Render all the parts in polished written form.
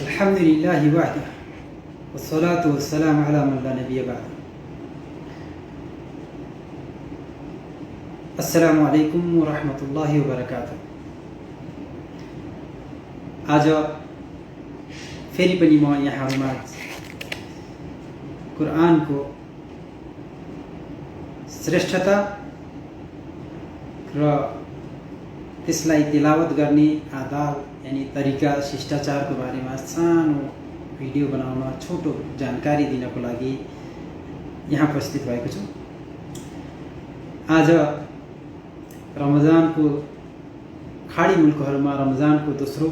अल्हम्दुलिल्लाहि वहदह वस्सलातु वस्सलामु अला मन ला नबिय्य बअद। अस्सलामु अलैकुम वरहमतुल्लाहि वबरकातुह। आज फेरि पनि म यहाँहरुमा कुरानको श्रेष्ठता र त्यसलाई तिलावत गर्ने आदाब यानी तरिका शिष्टाचारको बारेमा सानो भिडियो बनाउन छोटो जानकारी दिनको लागि यहाँ उपस्थित भएको छु। आज रमजानको खाडी मुलुकहरुमा रमजानको दोस्रो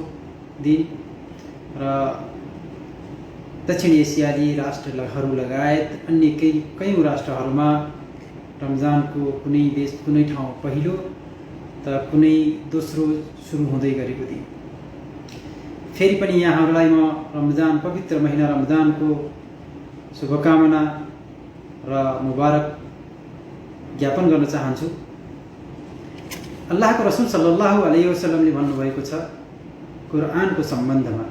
दिन र दक्षिण एसियाली राष्ट्रहरु लगायत अन्य कयौं राष्ट्रहरुमा रमजानको कुनै देश कुनै ठाउँ पहिलो त कुनै दोस्रो सुरु हुँदै गरेको दिन। फेरि पनि यहाँहरुलाई म रमजान पवित्र महिना रमजानको शुभकामना र मुबारक ज्ञापन गर्न चाहन्छु। अल्लाहको रसूल सल्लल्लाहु अलैहि वसल्लमले भन्नुभएको छ कुरानको सम्बन्धमा,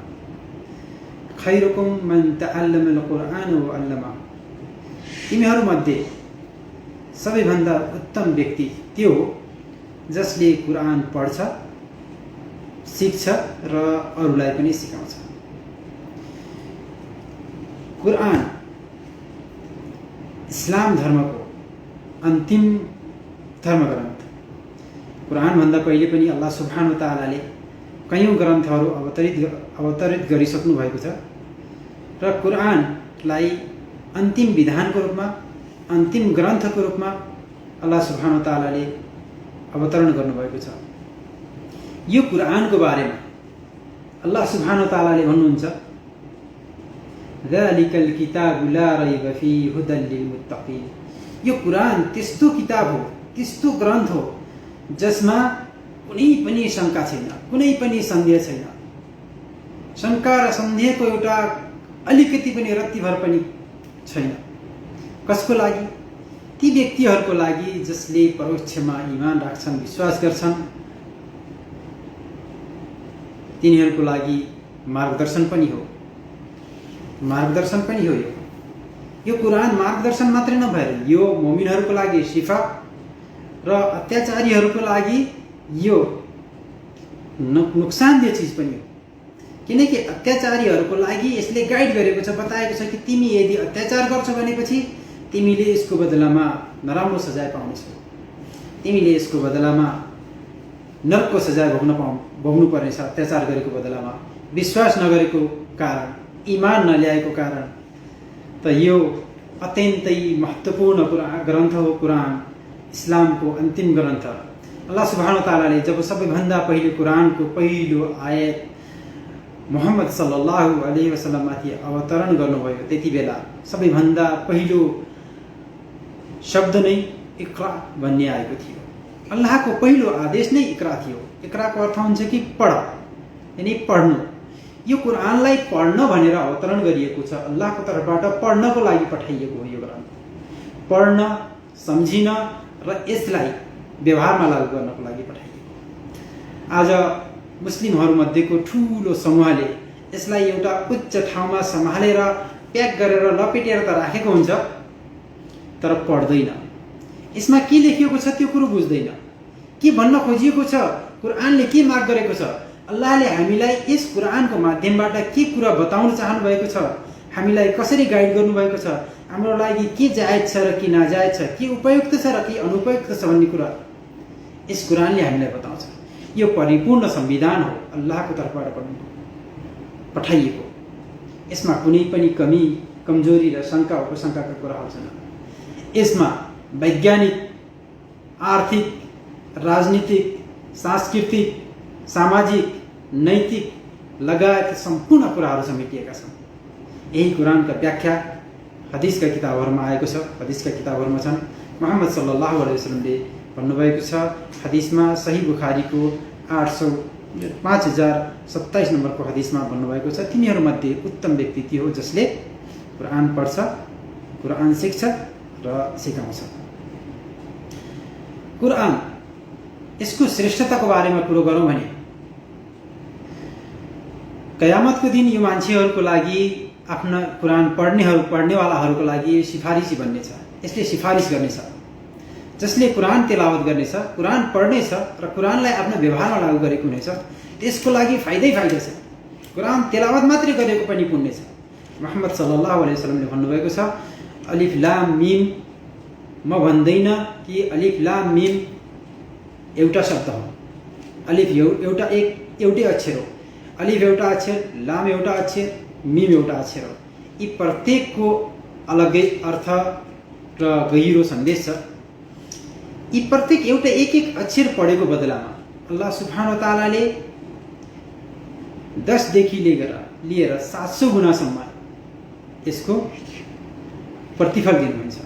खैरुकुम मन तअल्लमल कुरान व अल्लमा। तिमीहरु मध्ये सबैभन्दा उत्तम व्यक्ति त्यो हो जसले कुरान पढ्छ, सिक्छ र अरूलाई पनि सिकाउँछ। कुरान इस्लाम धर्मको अन्तिम धर्मग्रन्थ। कुरान भन्दा पहिले पनि अल्लाह सुब्हानहु व तआलाले कयौं ग्रन्थहरू अवतरित गरिसक्नु भएको छ र कुरानलाई अन्तिम विधानको रूपमा अन्तिम ग्रन्थको रूपमा अल्लाह सुब्हानहु व तआलाले अवतरण गर्नुभएको छ। यो कुरानको बारेमा अल्लाह सुब्हानहु व तआलाले भन्नुहुन्छ ज़ालिकल किताबु ला रैब फीहि हुदल लिल मुत्तक़ीन। यो कुरान त्यस्तो किताब हो, त्यस्तो ग्रन्थ हो जसमा कुनै पनि शंका छैन, कुनै पनि सन्देह छैन। शंका र सन्देहको एउटा अलिकति पनि रत्तीभर पनि छैन। कसको लागि? ती व्यक्तिहरूको लागि जसले परोक्षमा ईमान राख्छन्, विश्वास गर्छन्। तिनीहरूको लागि मार्गदर्शन पनि हो, मार्गदर्शन पनि हो। यो कुरान मार्गदर्शन मात्रै नभएर यो मुमिनहरूको लागि शिफा र अत्याचारीहरूको लागि यो नुकसानदेह चीज पनि हो। किनकि अत्याचारीहरूको लागि यसले गाइड गरेको छ, बताएको छ कि तिमी यदि अत्याचार गर्छौ भनेपछि तिमीले यसको बदलामा नराम्रो सजाय पाउनेछौ, तिमीले यसको बदलामा नरकको सजाय भोग्नु पर्नेछ। अत्याचार गरेको बदलामा विश्वास नगरेको कारण, ईमान नल्याएको कारण। त यो अत्यन्तै महत्त्वपूर्ण ग्रन्थ हो कुरान, इस्लामको अन्तिम ग्रन्थ। अल्लाह सुब्हानहु व तआलाले जब सबैभन्दा पहिले कुरानको पहिलो आयत मुहम्मद सल्लल्लाहु अलैहि वसल्लम माथि अवतरण गर्नुभयो, त्यति बेला सबैभन्दा पहिलो शब्द नै इक्रा भन्ने आएको थियो। अल्लाहको पहिलो आदेश नै इक्रा थियो। इक्राको अर्थ हुन्छ कि पढ, यानी पढ्नु। यो कुरानलाई पढ्न भनेर अवतरण गरिएको छ, अल्लाहको तर्फबाट पढ्नको लागि पठाइएको हो। यो ग्रन्थ पढ्न, सम्झिन र यसलाई व्यवहारमा लागू गर्नको लागि पठाइएको। आज मुस्लिमहरू मध्येको ठूलो समूहले यसलाई एउटा उच्च ठाउँमा सम्हालेर प्याक गरेर लपेटेर त राखेको हुन्छ, तर पढ्दैन। यसमा के लेखिएको छ त्यो कुरो बुझ्दैन। के भन्न खोजिएको छ, कुरानले के माग गरेको छ, अल्लाहले हामीलाई यस कुरानको माध्यमबाट के कुरा बताउन चाहनु भएको छ, हामीलाई कसरी गाइड गर्नु भएको छ, हाम्रो लागि के जायज छ र के नाजायज छ, के उपयुक्त छ र के अनुपयुक्त छ भन्ने कुरा यस कुरानले हामीलाई बताउँछ। यो परिपूर्ण संविधान हो, अल्लाहको तर्फबाट पठाइएको। यसमा कुनै पनि कमी, कमजोरी र शंका उपशंकाका कुराहरू छैन। यसमा वैज्ञानिक, आर्थिक, राजनीतिक, सांस्कृतिक, सामाजिक, नैतिक लगायत सम्पूर्ण कुराहरू समेटिएका छन्। यही कुरानका व्याख्या हदीसका किताबहरूमा आएको छ। हदीसका किताबहरूमा छन् मुहम्मद सल्लल्लाहु अलैहि वसल्लमले भन्नुभएको छ, हदीसमा सही बुखारीको 5027 नम्बरको हदीसमा भन्नुभएको छ, तिनीहरूमध्ये उत्तम व्यक्ति त्यो हो जसले कुरान पढ्छ, कुरान सिक्छ र सिकाउँछ। कुरान यसको श्रेष्ठताको बारेमा कुरो गरौँ भने कयामतको दिन यो मान्छेहरूको लागि आफ्ना कुरान पढ्नेवालाहरूको लागि सिफारिसी बन्नेछ। यसले सिफारिस गर्नेछ। जसले कुरान तेलावत गर्नेछ, कुरान पढ्नेछ र कुरानलाई आफ्नो व्यवहारमा लागू गरेको हुनेछ, त्यसको लागि फाइदै फाइदा छ। कुरान तेलावत मात्रै गरेको पनि पुण्य छ। मुहम्मद सल्लल्लाहु अलैहि वसल्लमले भन्नुभएको छ, अलिफ लाम मिम, म भन्दैन कि अलिफ लाम मिम एउटा शब्द हो। अलिफ एउटै अक्षर हो। अलिफ एउटा अक्षर, लाम एउटा अक्षर, मिम एउटा अक्षर हो। यी प्रत्येकको अलग्गै अर्थ र गहिरो सन्देश छ। यी प्रत्येक एउटा एक अक्षर पढेको बदलामा अल्लाह सुब्हानहु व तआलाले 10 देखि लिएर 700 गुणासम्म यसको प्रतिफल दिनुहुन्छ।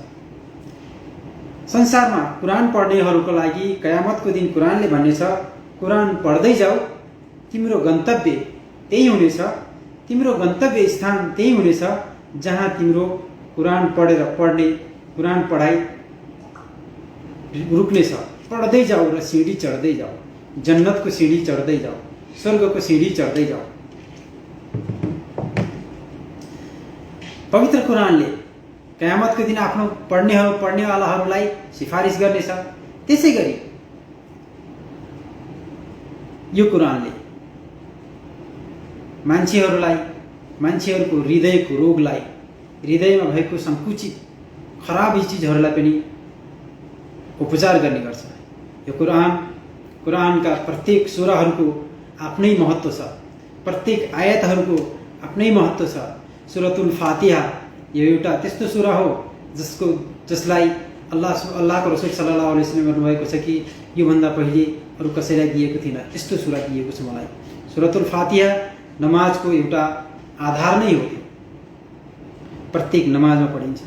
संसारमा कुरान पढ्नेहरूको लागि कयामतको दिन कुरानले भन्नेछ, कुरान पढ्दै जाऊ, तिम्रो गन्तव्य त्यही हुनेछ, तिम्रो गन्तव्य स्थान त्यही हुनेछ जहाँ तिम्रो कुरान पढ्ने कुरान पढाइ रुक्नेछ। पढ्दै जाऊ र सिँढी चढ्दै जाऊ, जन्नतको सिँढी चढ्दै जाऊ, स्वर्गको सिँढी चढ्दै जाऊ। पवित्र कुरानले कयामतको दिन आफ्नो पढ्नेवालाहरूलाई सिफारिस गर्नेछ। त्यसै गरी यो कुरानले मान्छेहरूको हृदयको रोगलाई, हृदयमा भएको सङ्कुचित खराब चिजहरूलाई पनि उपचार गर्ने गर्छ। यो कुरानका प्रत्येक सुराहरूको आफ्नै महत्त्व छ। प्रत्येक आयतहरूको आफ्नै महत्त्व छ। सुरतुल फातिहा यो एउटा त्यस्तो सुरा हो जसलाई अल्लाहको रसूल सल्लल्लाहु अलैहि वसल्लम भन्नुभएको छ कि योभन्दा पहिले अरू कसैलाई दिएको थिएन, यस्तो सुरा दिएको छ मलाई। सुरतुल फातिहा नमाजको एउटा आधार नै हो। प्रत्येक नमाजमा पढिन्छ।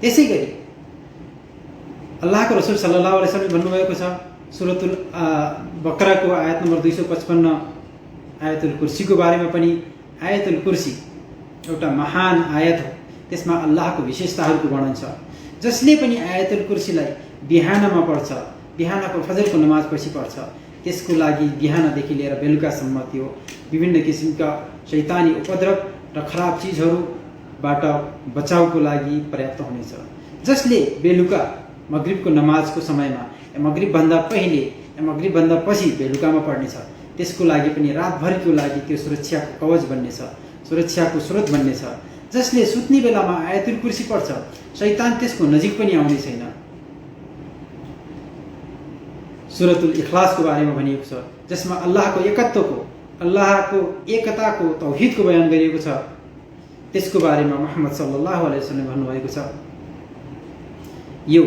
त्यसै गरी अल्लाहको रसूल सल्लल्लाहु अलैहि वसल्लम भन्नुभएको छ, सुरतुल बकराको आयत नम्बर 255 आयतुल कुर्सीको बारेमा पनि, आयतुल कुर्सी एउटा महान आयत हो। त्यसमा अल्लाहको विशेषताहरूको वर्णन छ। जसले पनि आयतुल कुर्सीलाई बिहानमा पढ्छ, बिहानको फजरको नमाजपछि पढ्छ, त्यसको लागि बिहानदेखि लिएर बेलुकासम्म त्यो विभिन्न किसिमका शैतानी उपद्रव र खराब चिजहरूबाट बचाउको लागि पर्याप्त हुनेछ। जसले बेलुका मग्रिबको नमाजको समयमा या मग्रिबभन्दा पहिले या मग्रिबभन्दा पछि बेलुकामा पढ्नेछ, त्यसको लागि पनि रातभरिको लागि त्यो सुरक्षाको कवच बन्नेछ, सुरक्षाको स्रोत बन्नेछ। जसले सुत्ने बेलामा आयतुल कुर्सी पढ्छ, शैतान त्यसको नजिक पनि आउने छैन। सुरतुल इखलासको बारेमा भनिएको छ, जसमा अल्लाहको एकताको तौहिदको बयान गरिएको छ। त्यसको बारेमा मुहम्मद सल्लल्लाहु अलैहि वसल्लम भन्नुभएको छ, यो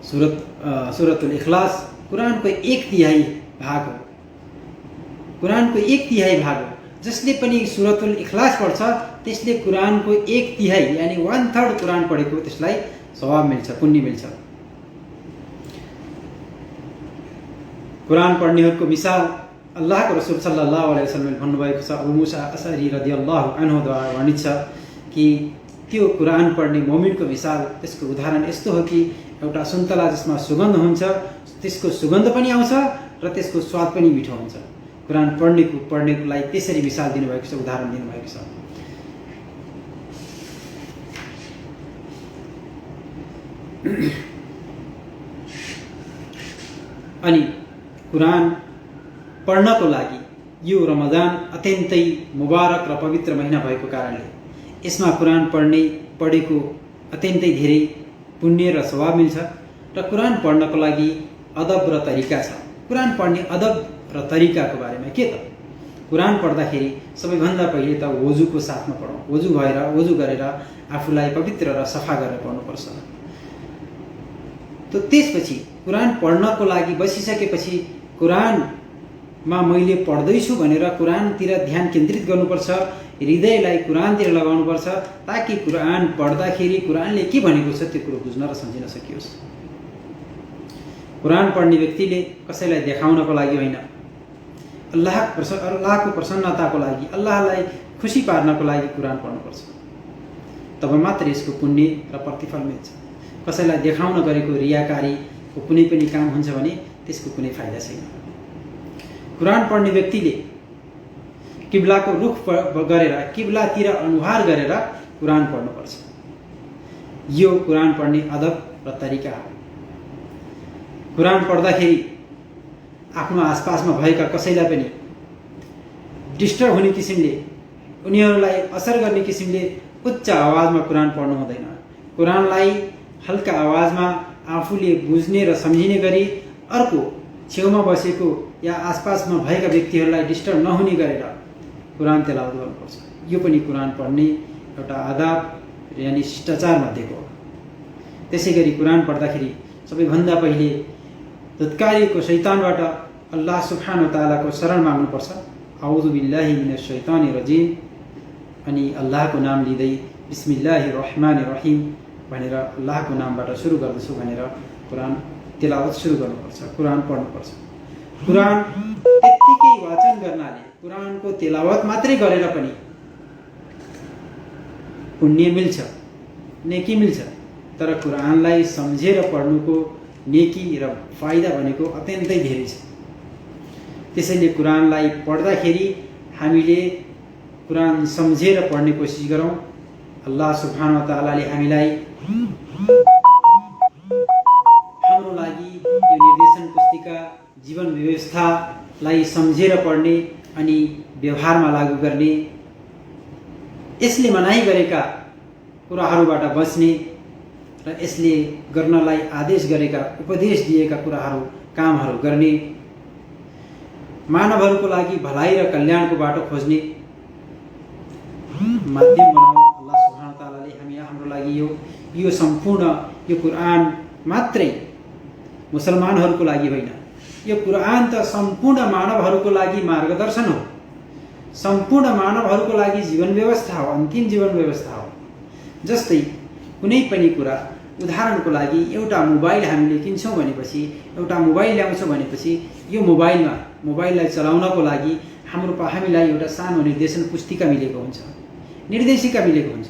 सुरतुल इखलास कुरानको 1/3 भाग हो। कुरानको 1/3 भाग हो। जसले पनि सुरतुल इखलास पढ्छ, त्यसले कुरानको 1/3 यानी 1/3 कुरान पढेको त्यसलाई सवाब मिल्छ, पुण्य मिल्छ। कुरान पढ्नेहरूको मिसाल अल्लाहको रसूल सल्लल्लाहु अलैहि वसल्लम भन्नुभएको छ। अबू मूसा अशअरी रदियल्लाहु अन्हुद्वारा वर्णित छ कि त्यो कुरान पढ्ने मोमिनको मिसाल, त्यसको उदाहरण यस्तो हो कि एउटा सुन्तला जसमा सुगन्ध हुन्छ, त्यसको सुगन्ध पनि आउँछ र त्यसको स्वाद पनि मिठो हुन्छ। कुरान पढ्नेकोलाई त्यसरी मिसाल दिनुभएको छ, उदाहरण दिनुभएको छ। अनि कुरान पढ्नको लागि यो रमजान अत्यन्तै मुबारक र पवित्र महिना भएको कारणले यसमा कुरान पढेको अत्यन्तै धेरै पुण्य र सवाब मिल्छ। र कुरान पढ्नको लागि अदब र तरिका छ। कुरान पढ्ने अदब र तरिकाको बारेमा के त? कुरान पढ्दाखेरि सबैभन्दा पहिले त वजुको साथमा पढौँ। वजु गरेर आफूलाई पवित्र र सफा गरेर पढ्नुपर्छ। त त्यसपछि कुरान पढ्नको लागि बसिसकेपछि कुरानमा मैले पढ्दैछु भनेर कुरानतिर ध्यान केन्द्रित गर्नुपर्छ, हृदयलाई कुरानतिर लगाउनुपर्छ, ताकि कुरान पढ्दाखेरि कुरानले के भनेको छ त्यो कुरो बुझ्न र सम्झिन सकियोस्। कुरान पढ्ने व्यक्तिले कसैलाई देखाउनको लागि होइन, अल्लाहको प्रसन्नताको लागि, अल्लाहलाई खुसी पार्नको लागि कुरान पढ्नुपर्छ। तब मात्र यसको पुण्य र प्रतिफल मिल्छ। कसैलाई देखाउन गरेको रियाकारीको कुनै पनि काम हुन्छ भने त्यसको कुनै फाइदा छैन। कुरान पढ्ने व्यक्तिले किब्लाको रुख गरेर किब्लातिर अनुहार गरेर कुरान पढ्नुपर्छ। यो कुरान पढ्ने अदब र तरिका हो। कुरान पढ्दाखेरि आफ्नो आसपासमा भएका कसैलाई पनि डिस्टर्ब हुने किसिमले, उनीहरूलाई असर गर्ने किसिमले उच्च आवाजमा कुरान पढ्नु हुँदैन। कुरानलाई हल्का आवाजमा आफूले बुझ्ने र सम्झिने गरी अर्को छेउमा बसेको या आसपासमा भएका व्यक्तिहरूलाई डिस्टर्ब नहुने गरेर कुरान तेलावत गर्नुपर्छ। यो पनि कुरान पढ्ने एउटा आदाब यानि शिष्टाचार मध्येको हो। त्यसैगरी कुरान पढ्दाखेरि सबैभन्दा पहिले धुत्कारीको शैतानबाट अल्लाह सुब्हानहु व तआलाको शरण माग्नुपर्छ। आउजु बिल्लाहि मिनश शैतानिर रजिम, अनि अल्लाहको नाम लिँदै बिस्मिल्लाहिर रहमानिर रहिम भनेर अल्लाहको नामबाट सुरु गर्दछु भनेर कुरान तेलावत सुरु गर्नुपर्छ, कुरान पढ्नुपर्छ। कुरान त्यत्तिकै वाचन गर्नाले, कुरानको तेलावत मात्रै गरेर पनि पुण्य मिल्छ, नेकी मिल्छ। तर कुरानलाई सम्झेर पढ्नुको नेकी र फाइदा भनेको अत्यन्तै धेरै छ। त्यसैले कुरानलाई पढ्दाखेरि हामीले कुरान सम्झेर पढ्ने कोसिस गरौँ। अल्लाह सुब्हानहु व तआलाले हामीलाई हाम्रो लागि यो निर्देशन पुस्तिका, जीवन व्यवस्थालाई सम्झेर पढ्ने अनि व्यवहारमा लागू गर्ने, यसले मनाही गरेका कुराहरूबाट बच्ने र यसले गर्नलाई आदेश गरेका, उपदेश दिएका कुराहरू, कामहरू गर्ने, मानवहरूको लागि भलाइ र कल्याणको बाटो खोज्ने माध्यम बनाऊ। अल्लाह सुब्हानहु व तआलाले हाम्रो लागि यो सम्पूर्ण यो कुरान मात्रै मुसलमानहरूको लागि होइन, यो कुरान त सम्पूर्ण मानवहरूको लागि मार्गदर्शन हो, सम्पूर्ण मानवहरूको लागि जीवन व्यवस्था हो, अन्तिम जीवन व्यवस्था हो। जस्तै कुनै पनि कुरा, उदाहरणको लागि एउटा मोबाइल हामीले किन्छौँ भनेपछि, एउटा मोबाइल ल्याउँछौँ भनेपछि यो मोबाइललाई चलाउनको लागि हामीलाई एउटा सानो निर्देशन पुस्तिका मिलेको हुन्छ, निर्देशिका मिलेको हुन्छ।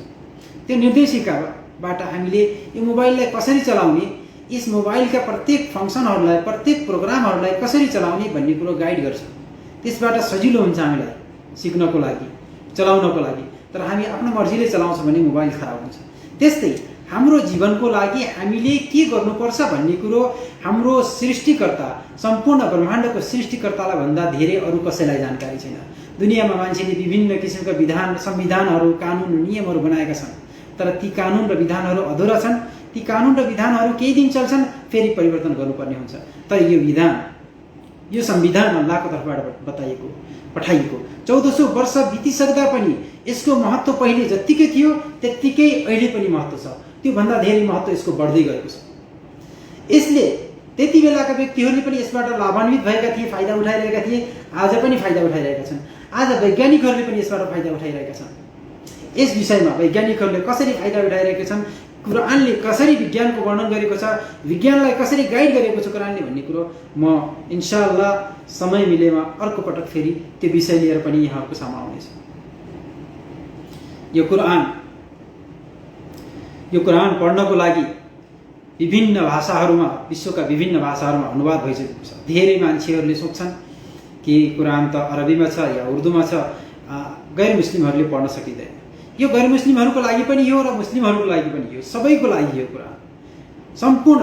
त्यो निर्देशिकाबाट हामीले यो मोबाइललाई कसरी चलाउने, यस मोबाइलका प्रत्येक फङ्सनहरूलाई, प्रत्येक प्रोग्रामहरूलाई कसरी चलाउने भन्ने कुरो गाइड गर्छ। त्यसबाट सजिलो हुन्छ हामीलाई सिक्नको लागि, चलाउनको लागि। तर हामी आफ्नो मर्जीले चलाउँछौँ भने मोबाइल खराब हुन्छ। त्यस्तै हाम्रो जीवनको लागि हामीले के गर्नुपर्छ भन्ने कुरो हाम्रो सृष्टिकर्ता, सम्पूर्ण ब्रह्माण्डको सृष्टिकर्तालाई भन्दा धेरै अरू कसैलाई जानकारी छैन। दुनियाँमा मान्छेले विभिन्न किसिमका विधान, संविधानहरू, कानुन, नियमहरू बनाएका छन्, तर ती कानुन र विधानहरू अधुरा छन्। ती कानुन र विधानहरू केही दिन चल्छन्, फेरि परिवर्तन गर्नुपर्ने हुन्छ। तर यो विधान, यो संविधान अल्लाहको तर्फबाट पठाइएको 1400 वर्ष बितिसक्दा पनि यसको महत्त्व पहिले जत्तिकै थियो त्यत्तिकै अहिले पनि महत्त्व छ। त्योभन्दा धेरै महत्त्व यसको बढ्दै गएको छ। यसले त्यति बेलाका व्यक्तिहरूले पनि यसबाट लाभान्वित भएका थिए, फाइदा उठाइरहेका थिए, आज पनि फाइदा उठाइरहेका छन्। आज वैज्ञानिकहरूले पनि यसबाट फाइदा उठाइरहेका छन्। यस विषयमा वैज्ञानिकहरूले कसरी फाइदा उठाइरहेका छन्, कुरानले कसरी विज्ञानको वर्णन गरेको छ, विज्ञानलाई कसरी गाइड गरेको छ कुरानले भन्ने कुरो म इन्शाअल्लाह समय मिलेमा अर्को पटक फेरि त्यो विषय लिएर पनि यहाँहरूको सामु आउनेछु। यो कुरान पढ्नको लागि विभिन्न भाषाहरूमा, विश्वका विभिन्न भाषाहरूमा अनुवाद भइसकेको छ। धेरै मान्छेहरूले सोच्छन् कि कुरान त अरबीमा छ या उर्दूमा छ, गैर मुस्लिमहरूले पढ्न सकिँदैन। यो गैर मुस्लिमहरूको लागि पनि हो र मुस्लिमहरूको लागि पनि हो, सबैको लागि यो कुरान। सम्पूर्ण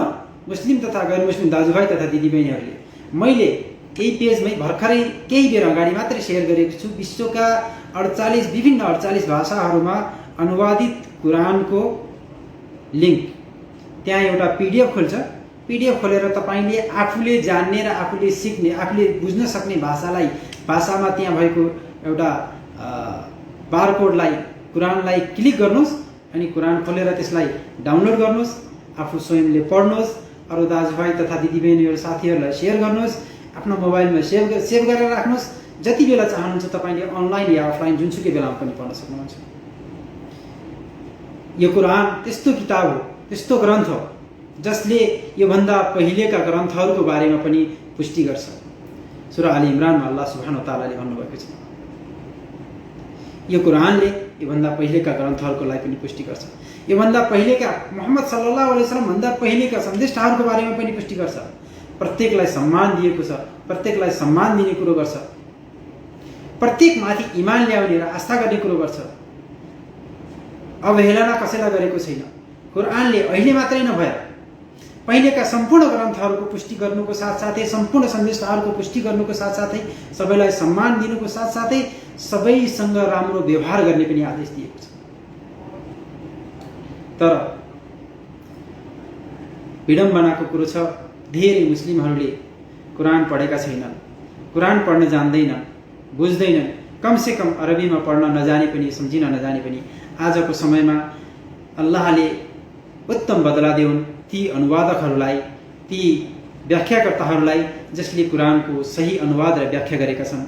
मुस्लिम तथा गैर मुस्लिम दाजुभाइ तथा दिदीबहिनीहरूले, मैले यही पेजमै भर्खरै केही बेर अगाडि मात्रै सेयर गरेको छु। विश्वका 48 भाषाहरूमा अनुवादित कुरानको लिङ्क, त्यहाँ एउटा PDF खोल्छ। PDF खोलेर तपाईँले आफूले जान्ने र आफूले सिक्ने, आफूले बुझ्न सक्ने भाषामा त्यहाँ भएको एउटा बारकोडलाई, कुरानलाई क्लिक गर्नुहोस् अनि कुरान खोलेर त्यसलाई डाउनलोड गर्नुहोस्, आफू स्वयंले पढ्नुहोस्, अरू दाजुभाइ तथा दिदीबहिनीहरू, साथीहरूलाई सेयर गर्नुहोस्, आफ्नो मोबाइलमा सेभ गरेर राख्नुहोस्। जति बेला चाहनुहुन्छ तपाईँले अनलाइन या अफलाइन जुनसुकै बेलामा पनि पढ्न सक्नुहुन्छ। यो कुरान त्यस्तो किताब हो, त्यस्तो ग्रन्थ हो जसले योभन्दा पहिलेका ग्रन्थहरूको बारेमा पनि पुष्टि गर्छ। सूरा आली इमरानमा अल्लाह सुब्हानहु व तआलाले भन्नुभएको छ, यो कुरानले योभन्दा पहिलेका ग्रन्थहरूको लागि पनि पुष्टि गर्छ। योभन्दा पहिलेका मुहम्मद सल्लल्लाहु अलैहि वसल्लम भन्दा पहिलेका सन्देशहरूको बारेमा पनि पुष्टि गर्छ। प्रत्येकलाई सम्मान दिएको छ, प्रत्येकलाई सम्मान दिने कुरो गर्छ, प्रत्येकमाथि इमान ल्याउने र आस्था गर्ने कुरो गर्छ। अवहेलना कसैलाई गरेको छैन। कुरानले अहिले मात्रै नभएर पहिलेका सम्पूर्ण ग्रन्थहरूको पुष्टि गर्नुको साथसाथै, सम्पूर्ण सन्देशहरूको पुष्टि गर्नुको साथसाथै, सबैलाई सम्मान दिनुको साथसाथै सबैसँग राम्रो व्यवहार गर्ने पनि आदेश दिएको छ। तर विडम्बनाको कुरो छ, धेरै मुस्लिमहरूले कुरान पढेका छैनन्, कुरान पढ्न जान्दैनन्, बुझ्दैनन्, कमसे कम अरबीमा पढ्न नजाने पनि, सम्झिन नजाने पनि। आजको समयमा अल्लाहले उत्तम बदला देऊन् ती अनुवादकहरूलाई, ती व्याख्याकर्ताहरूलाई जसले कुरानको सही अनुवाद र व्याख्या गरेका छन्।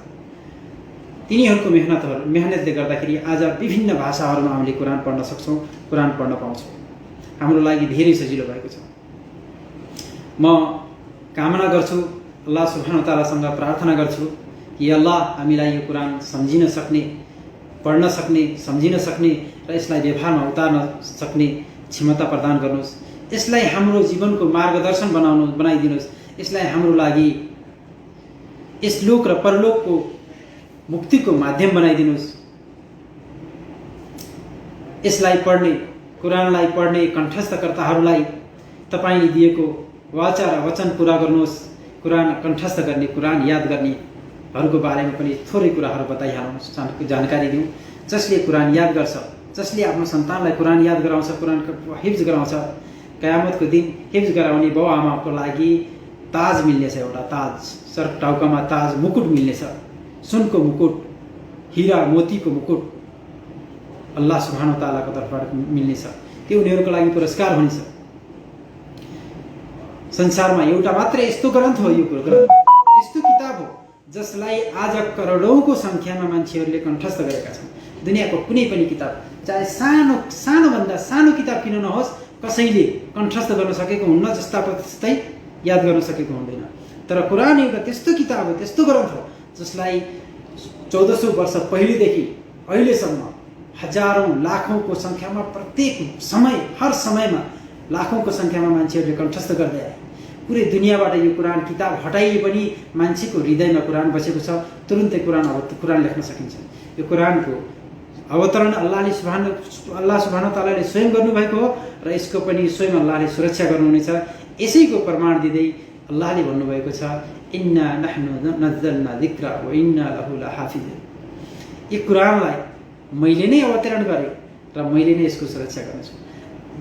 तिनीहरूको मेहनतले गर्दाखेरि आज विभिन्न भाषाहरूमा हामीले कुरान पढ्न सक्छौँ, कुरान पढ्न पाउँछौँ। हाम्रो लागि धेरै सजिलो भएको छ। म कामना गर्छु, अल्लाह सुब्हानहु व तआलासँग प्रार्थना गर्छु कि अल्लाह हामीलाई यो कुरान सम्झिन सक्ने, पढ्न सक्ने, सम्झिन सक्ने र यसलाई व्यवहारमा उतार्न सक्ने क्षमता प्रदान गर्नुहोस्। यसलाई हाम्रो जीवनको मार्गदर्शन बनाइदिनुहोस्। यसलाई हाम्रो लागि यस लोक र परलोकको मुक्तिको माध्यम बनाइदिनुहोस्। यसलाई पढ्ने, कुरानलाई पढ्ने कण्ठस्थकर्ताहरूलाई तपाईले दिएको वाचा र वचन पूरा गर्नुहोस्। कुरान कण्ठस्थ गर्ने, कुरान याद गर्नेहरूको बारेमा पनि थोरै कुराहरू बताइहाल्नुहोस्, जानकारी दिउँ। जसले कुरान याद गर्छ, जसले आफ्नो सन्तानलाई कुरान याद गराउँछ, कुरानको हिफ्ज गराउँछ, कयामतको दिन हिफ्ज गराउने बाउ आमाको लागि ताज मिल्नेछ, एउटा ताज, सर टाउकामा ताज मुकुट मिल्नेछ, सुनको मुकुट, हीरा मोतीको मुकुट अल्लाह सुब्हानहु व तआलाको तर्फबाट मिल्नेछ। त्यो उनीहरूको लागि पुरस्कार हुनेछ। संसारमा एउटा मात्रै यस्तो ग्रन्थ हो, यो ग्रन्थ यस्तो किताब हो जसलाई आज करोडौंको संख्यामा मान्छेहरूले कण्ठस्थ गरेका छन्। दुनियाँको कुनै पनि किताब, चाहे सानोभन्दा सानो किताब किन नहोस्, कसैले कण्ठस्थ गर्न सकेको हुन्न, जस्तै याद गर्न सकेको हुँदैन। तर कुरान एउटा त्यस्तो किताब हो, त्यस्तो ग्रन्थ हो जसलाई 1400 वर्ष पहिलेदेखि अहिलेसम्म हजारौं लाखौंको संख्यामा प्रत्येक समय, हर समयमा लाखौंको संख्यामा मान्छेहरूले कण्ठस्थ गर्दै आए। पुरै दुनियाँबाट यो कुरान किताब हटाइए पनि मान्छेको हृदयमा कुरान बसेको छ। तुरुन्तै कुरान लेख्न सकिन्छ। यो कुरानको अवतरण अल्लाह सुब्हानहु व तआलाले स्वयं गर्नुभएको हो र यसको पनि स्वयं अल्लाहले सुरक्षा गर्नुहुनेछ। यसैको प्रमाण दिँदै अल्लाहले भन्नुभएको छ, इन्ना नहनु नज्जलना जिक्रा व इन्ना लहु लहाफिजुन। यो कुरानलाई मैले नै अवतरण गरेँ र मैले नै यसको सुरक्षा गर्नेछु।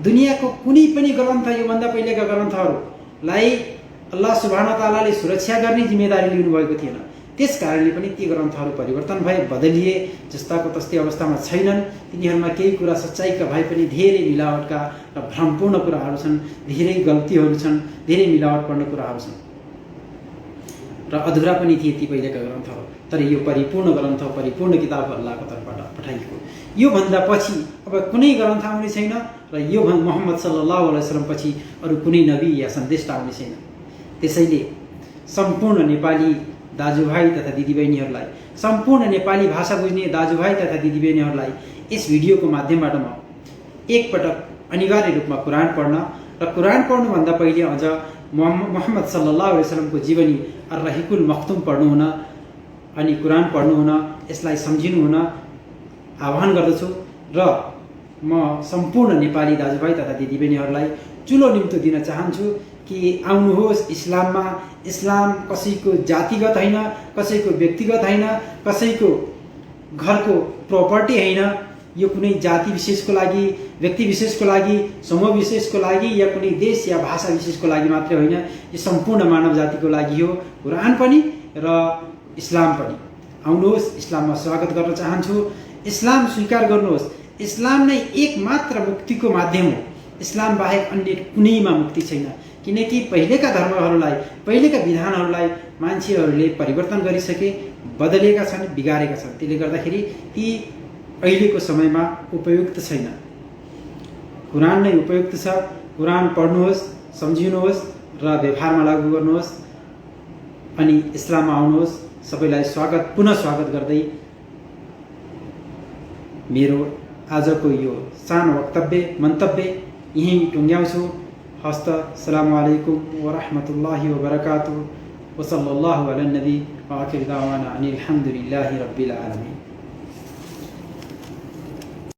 दुनियाँको कुनै पनि ग्रन्थ, योभन्दा पहिलेका ग्रन्थहरूलाई अल्लाह सुब्हानहु व तआलाले सुरक्षा गर्ने जिम्मेदारी लिनुभएको थिएन। त्यस कारणले पनि ती ग्रन्थहरू परिवर्तन भए, बदलिए, जस्ताको तस्तै अवस्थामा छैनन्। तिनीहरूमा केही कुरा सच्चाइका भए पनि धेरै मिलावटका र भ्रमपूर्ण कुराहरू छन्, धेरै गल्तीहरू छन्, धेरै मिलावटपूर्ण कुराहरू छन् र अधुरा पनि थिए ती पहिलेका ग्रन्थहरू। तर यो परिपूर्ण ग्रन्थ, परिपूर्ण किताब अल्लाहको तर्फबाट पठाइएको। यो भन्दा पछि अब कुनै ग्रन्थ आउने छैन र यो मुहम्मद सल्लल्लाहु अलैहि वसल्लम पछि अरू कुनै नबी या सन्देशता आउने छैन। त्यसैले सम्पूर्ण नेपाली दाजुभाइ तथा दिदीबहिनीहरूलाई, सम्पूर्ण नेपाली भाषा बुझ्ने दाजुभाइ तथा दिदीबहिनीहरूलाई यस भिडियोको माध्यमबाट म एकपटक अनिवार्य रूपमा कुरान पढ्न र कुरान पढ्नुभन्दा पहिले अझ मुहम्मद सल्लल्लाहु अलैहि वसल्लमको जीवनी अर्रहिकुल मख्तुम पढ्नु हुन अनि कुरान पढ्नु हुन, यसलाई सम्झिनु हुन आह्वान गर्दछु र म सम्पूर्ण नेपाली दाजुभाइ तथा दिदीबहिनीहरूलाई चुलो निम्तो दिन चाहन्छु कि आउनुहोस् इस्लाममा। इस्लाम कसैको जातिगत होइन, कसैको व्यक्तिगत होइन, कसैको घरको प्रपर्टी होइन। यो कुनै जाति विशेषको लागि, व्यक्ति विशेषको लागि, समूह विशेषको लागि या कुनै देश या भाषा विशेषको लागि मात्रै होइन। यो सम्पूर्ण मानव जातिको लागि हो। कुरान पनि र इस्लाम पनि। आउनुहोस्, इस्लाममा स्वागत गर्न चाहन्छु। इस्लाम स्वीकार गर्नुहोस्। इस्लाम नै एकमात्र मुक्तिको माध्यम हो। इस्लाम बाहेक अन्य कुनैमा मुक्ति छैन। किनकि पहिलेका धर्महरूलाई, पहिलेका विधानहरूलाई मान्छेहरूले परिवर्तन गरिसके, बदलेका छन्, बिगारेका छन्। त्यसले गर्दाखेरि ती अहिलेको समयमा उपयुक्त छैन। कुरान नै उपयुक्त छ। कुरान पढ्नुहोस्, सम्झिनुहोस् र व्यवहारमा लागू गर्नुहोस् अनि इस्लाममा आउनुहोस्। सबैलाई पुनः स्वागत गर्दै मेरो आजको यो सानो मन्तव्य यहीँ टुङ्ग्याउँछु। हस्त अस्सलामु अलैकुम व रहमतुल्लाहि व बरकातुहू व सल्लल्लाहु अला नबी व आखिर दावाना अनिल हम्दुलिल्लाहि रब्बिल आलमीन।